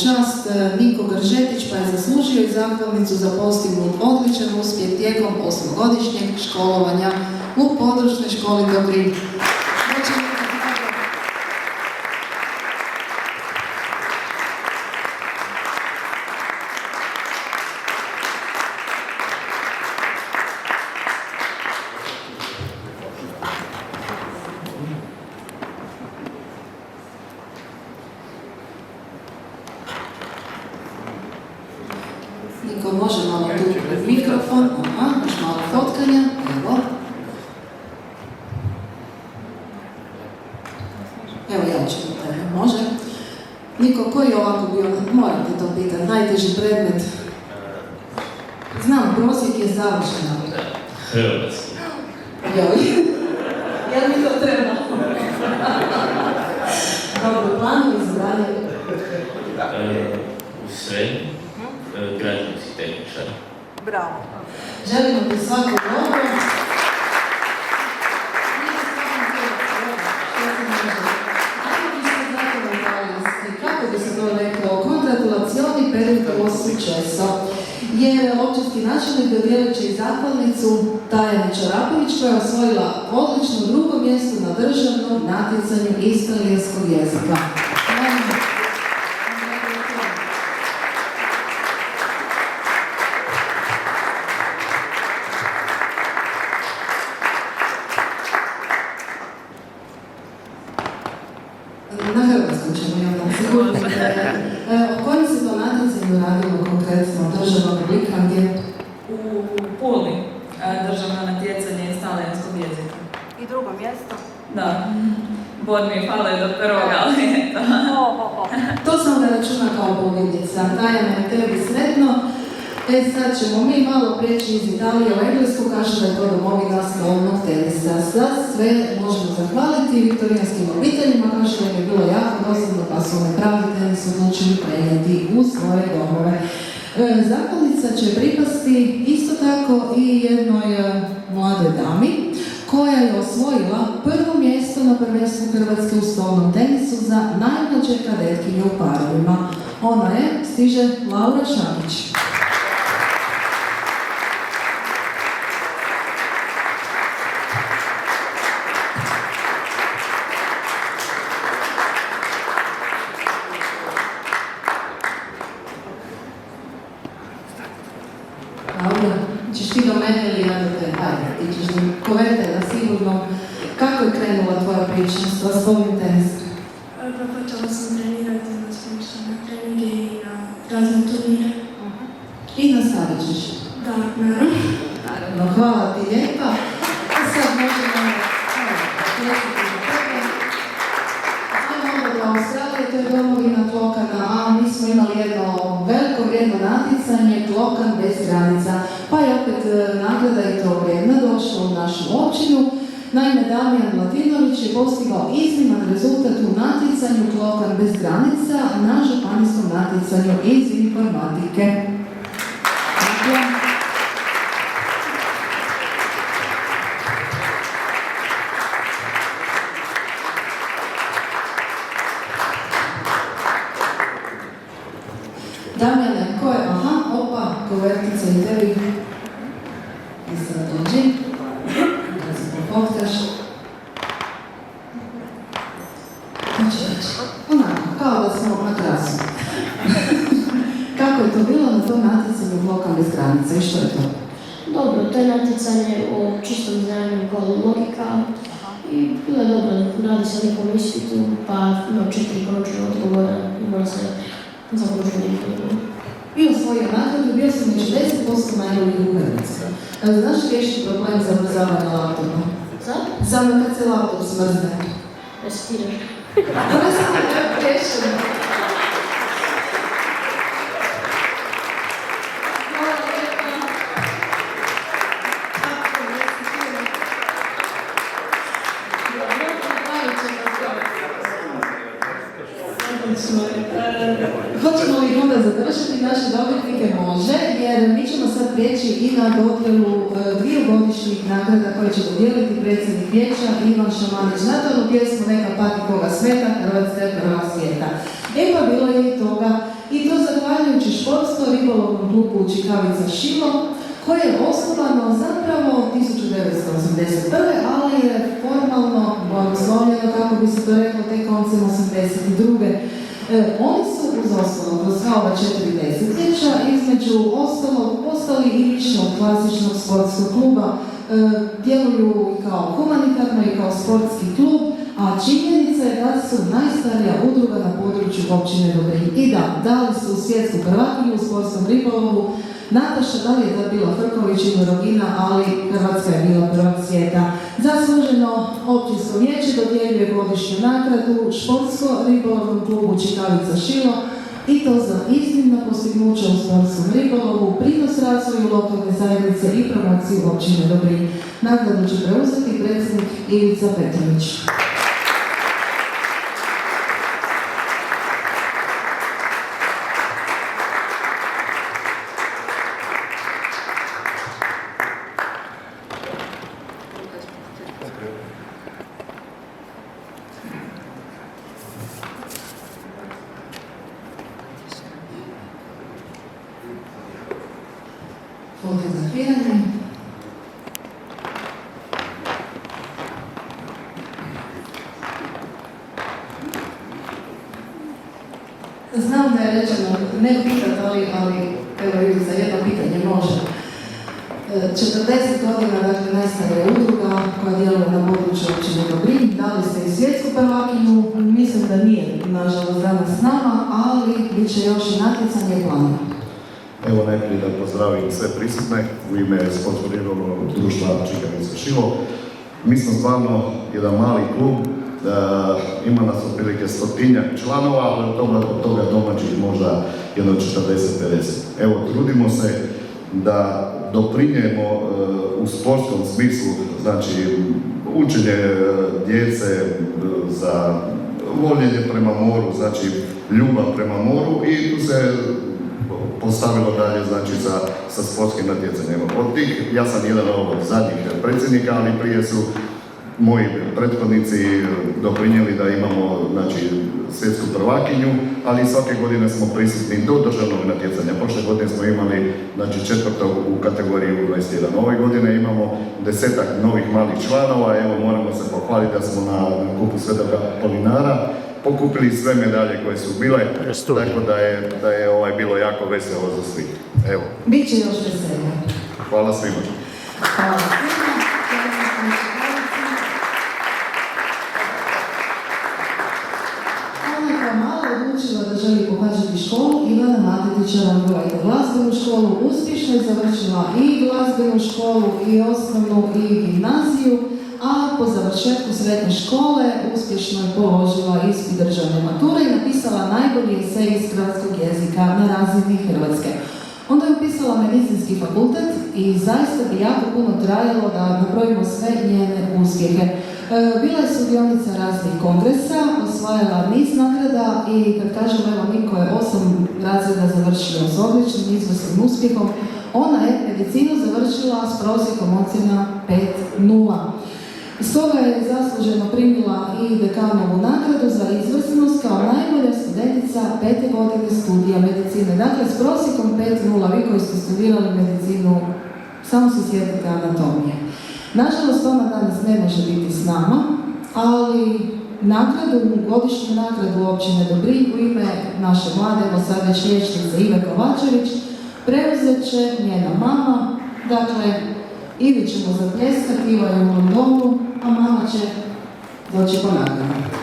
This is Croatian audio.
čast Niko Gržetić, pa je zaslužio i zahvalnicu za postignut odličan uspjeh tijekom 8-godišnjeg školovanja u područnoj školi Dobrinj. Niko, može malo tu pred mikrofon, još malo fotkanja, evo ja ću tebe, može. Niko, koji je ovako bio, moram te to pitati, najteži predmet? Znam, prosjek je završena. Hrvatski. Joj, jel mi to treba? Dobro, planovi izbranje? U srednji, građevinski tehničar. Bravo. Želimo ti svako dobro. Kako bi se to reklo? Congratulazioni per il tuo successo. Jer općinski načelnik dodijelit će i zahvalnicu Tajani Čarapović, koja je osvojila odlično drugo mjesto na državnom natjecanju iz talijanskog jezika. Na hrvatskom ćemo imati sigurno. O kojim se to natjecanju radilo konkretno državnog oblika gdje? U Puli državno natjecanje iz talijanskog jezika. I drugo mjesto? Da. Bod mi fale do prvoga, ali eto. To sam da računa kao pobjednica. Tajana je tebi sretno. Sad ćemo mi malo prijeći iz Italije u Englesku, kaže da je to domovina stolnog tenisa. Za sve možemo zahvaliti viktorijanskim obiteljima, kaže da je bilo jako dosadno pa su me pravi tenis odlučili prenijeti u svoje domove. Zahvalnica će pripasti isto tako i jednoj mladoj dami koja je osvojila prvo mjesto na prvenstvu Hrvatske u stolnom tenisu za najmlađe kadetkinje u parovima. Ona je, stiže Laura Šakić. Laura, ćeš ti do mene ili ja do te? Ajde, ti ćeš mi kovertaj na sigurno. Kako je krenula tvoja priča s tvojim tenisom? Počela sam trenirati, sam išla na treninge i na razne turnire. I nastavit ćeš. Da, naravno. Naravno, hvala ti lijepa. A sad možemo priječiti za tebe. Ajmo onda do Australije, to je domovina Klokana, a mi smo imali jedno veliko vrijedno natjecanje Klokan bez granica. Pa je opet nagrada i to vrijedna došla u našu općinu. Naime, Damijan Mlatinović je postigao izniman rezultat u natjecanju Klokan bez granica na županijskom natjecanju iz informatike. Damjane, ko je? Aha, opa, kovertica i tebi. I sad dođi. Da se popotkaš. Onako, kao da smo na krasu. Kako je to bilo na tom natjecanju Klokan bez granica i što je to? Dobro, to je natjecanje o čistom znanju kao logika i bilo je dobro, radi se o nekom ispitu, pa ima 4 konačna odgovora i mora se zaokružiti odgovor. Bio osvojio nagradu, bio sam među 10% najboljih u Hrvatskoj. Znaš riješiti problem zamrzavanja laptopa? Samo kad se laptop smrzne. Resetiraš. To ne sam tako rješeno. Hoćemo li onda zadržati naše dobitnike? Može, jer mi ćemo sad prijeći i na dodjelu 2 godišnjih nagrada koje će dodijeliti predsjednik vijeća Ivan Šamanić. Znate onu pjesmu Neka pati koga smeta, Hrvatska je prva svijeta. Pa bilo je i toga zahvaljujući športsko ribolovnom klubu Čikavica Šilo, koje je osnovano zapravo 1981. ali je formalno blagoslovljeno, kako bi se to reklo, tek koncem 82. Oni su uz ostalo kroz ova 4 desetljeća između ostalog postali i više od klasičnog sportskog kluba, djeluju i kao humanitarno i kao sportski klub, a činjenica je da su najstarija udruga na području općine Dobrinj. I da, dali su svjetsku prvakinju u sportskom ribolovu. Nataša, da li je tad bila Frković ili Rogina, ali Hrvatska je bila prvak svijeta. Zasluženo općinsko vijeće dodjeljuje godišnju nagradu športsko ribolovnom klubu Čikavica Šilo i to za iznimna postignuća u sportskom ribolovu, prinos razvoju lokalne zajednice i promociju općine Dobrinj. Nagradu će preuzeti predsjednik Ivica Petrović. Fotografiranje. Znam da je rečeno ne pitat, ali evo Ivica, jedno pitanje može. 40 godina, dakle, najstarija udruga koja djeluje na području općine Dobrinj, dali ste i svjetsku prvakinju, mislim da nije, nažalost, danas s nama, ali bit će još i natjecanje plana. Evo najprije da pozdravim sve prisutne u ime Sportskog ribolovnog društva Čikavica Šilo. Mi smo stvarno jedan mali klub, ima nas otprilike 100-tinjak članova, ali od toga domaćih možda jedno 40-50. Evo, trudimo se da doprinjemo u sportskom smislu, znači učenje djece za voljenje prema moru, znači ljubav prema moru i tu se postavilo dalje, znači sa sportskim natjecanjem. Od tih, ja sam jedan od zadnjih predsjednika, ali prije su moji prethodnici doprinijeli da imamo, znači, svjetsku prvakinju, ali svake godine smo prisutni do državnog natjecanja. Prošle godine smo imali, znači, četvrtog u kategoriji U21. Ove godine imamo 10-ak novih malih članova. Evo, moramo se pohvaliti da smo na kupu Svetoga Polinara pokupili sve medalje koje su bile, tako da je bilo jako veselo za svih. Evo. Biće još veselja. Hvala svima. Hvala svima. Ona kao mala odlučila da želi pohađati školu, Ivana Matetića Rangova glazbenu školu, uspješno je završila i glazbenu školu, i osnovnu, i gimnaziju, a po završetku srednje škole uspješno je položila ispit državne mature i napisala najbolji esej iz hrvatskog jezika na razini Hrvatske. Onda je upisala medicinski fakultet i zaista bi jako puno trajalo da nabrojimo sve njene uspjehe. Bila je sudionica raznih kongresa, osvajala niz nagrada i kad kažemo evo Niko je 8 razreda završila s odličnim izvrsnim uspjehom, ona je medicinu završila s prosjekom ocjena 5.0. Stoga je zasluženo primila i dekanovu nagradu za izvrsnost kao najbolja studentica 5. godine studija medicine. Dakle, s prosjekom 5.0, vi koji ste studirali medicinu, samo se sjetite anatomije. Nažalost, ona danas ne može biti s nama, ali godišnju nagradu općine Dobrinj u ime naše mlade, evo sad već liječnice Ive Kovačević, preuzet će njena mama. Dakle, Ivi ćemo zapljeskati, Iva je u Londonu, a mama će doći po nagradu.